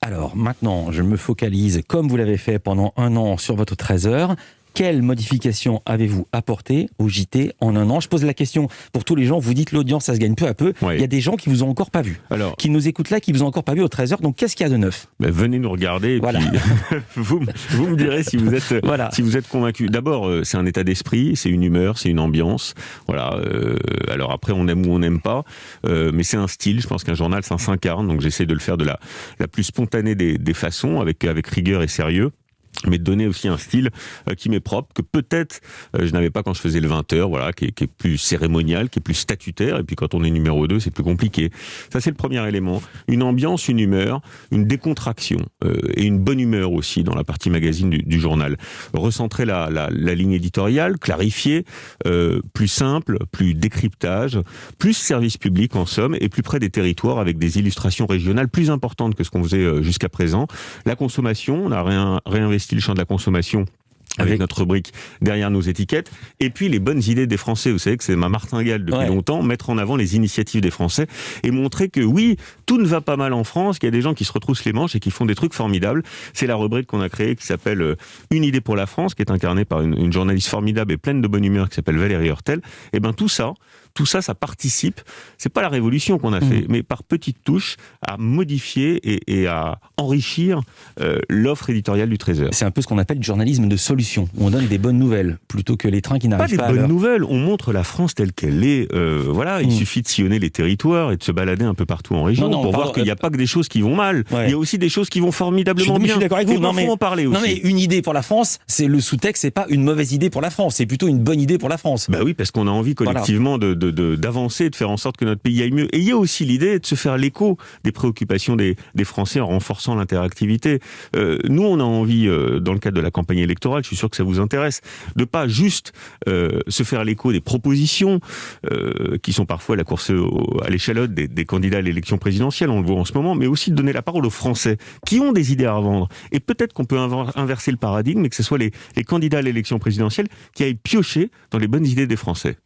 Alors maintenant, je me focalise, comme vous l'avez fait pendant un an, sur votre 13h. Quelle modification avez-vous apporté au JT en un an? Je pose la question pour tous les gens. Vous dites l'audience, ça se gagne peu à peu. Oui. Il y a des gens qui vous ont encore pas vu, qui nous écoutent là, qui vous ont encore pas vu au 13h. Donc qu'est-ce qu'il y a de neuf? Venez nous regarder et voilà. puis vous me direz si vous êtes, si vous êtes convaincu. D'abord, c'est un état d'esprit, c'est une humeur, c'est une ambiance. Voilà. Alors après, on aime ou on n'aime pas, mais c'est un style. Je pense qu'un journal, ça s'incarne. Donc j'essaie de le faire de la plus spontanée des façons, avec rigueur et sérieux, mais de donner aussi un style qui m'est propre, que peut-être je n'avais pas quand je faisais le 20h, voilà, qui est plus cérémonial, qui est plus statutaire, et puis quand on est numéro 2, c'est plus compliqué. Ça, c'est le premier élément. Une ambiance, une humeur, une décontraction, et une bonne humeur aussi dans la partie magazine du journal. Recentrer la ligne éditoriale, clarifier, plus simple, plus décryptage, plus service public en somme, et plus près des territoires avec des illustrations régionales plus importantes que ce qu'on faisait jusqu'à présent. La consommation, on a réinvesti le champ de la consommation avec notre rubrique derrière nos étiquettes, et puis les bonnes idées des Français. Vous savez que c'est ma martingale depuis longtemps, mettre en avant les initiatives des Français et montrer que oui, tout ne va pas mal en France, qu'il y a des gens qui se retroussent les manches et qui font des trucs formidables. C'est la rubrique qu'on a créée qui s'appelle Une idée pour la France, qui est incarnée par une journaliste formidable et pleine de bonne humeur qui s'appelle Valérie Hurtel. Et ben tout ça, ça participe. C'est pas la révolution qu'on a fait, mais par petites touches, à modifier et à enrichir l'offre éditoriale du 13h. C'est un peu ce qu'on appelle du journalisme de solution. On donne des bonnes nouvelles plutôt que les trains qui n'arrivent pas à l'heure. Pas des bonnes nouvelles. On montre la France telle qu'elle est. Voilà, il suffit de sillonner les territoires et de se balader un peu partout en région pour voir qu'il n'y a pas que des choses qui vont mal. Il y a aussi des choses qui vont formidablement bien. Je suis d'accord avec vous. Il faut en parler aussi. Non mais une idée pour la France, c'est le sous-texte, c'est pas une mauvaise idée pour la France, c'est plutôt une bonne idée pour la France. Bah oui, parce qu'on a envie collectivement d'avancer, de faire en sorte que notre pays aille mieux. Et il y a aussi l'idée de se faire l'écho des préoccupations des Français en renforçant l'interactivité. Nous, on a envie, dans le cadre de la campagne électorale, je suis sûr que ça vous intéresse, de pas juste se faire l'écho des propositions qui sont parfois la course à l'échalote des candidats à l'élection présidentielle, on le voit en ce moment, mais aussi de donner la parole aux Français qui ont des idées à revendre. Et peut-être qu'on peut inverser le paradigme et que ce soit les candidats à l'élection présidentielle qui aillent piocher dans les bonnes idées des Français.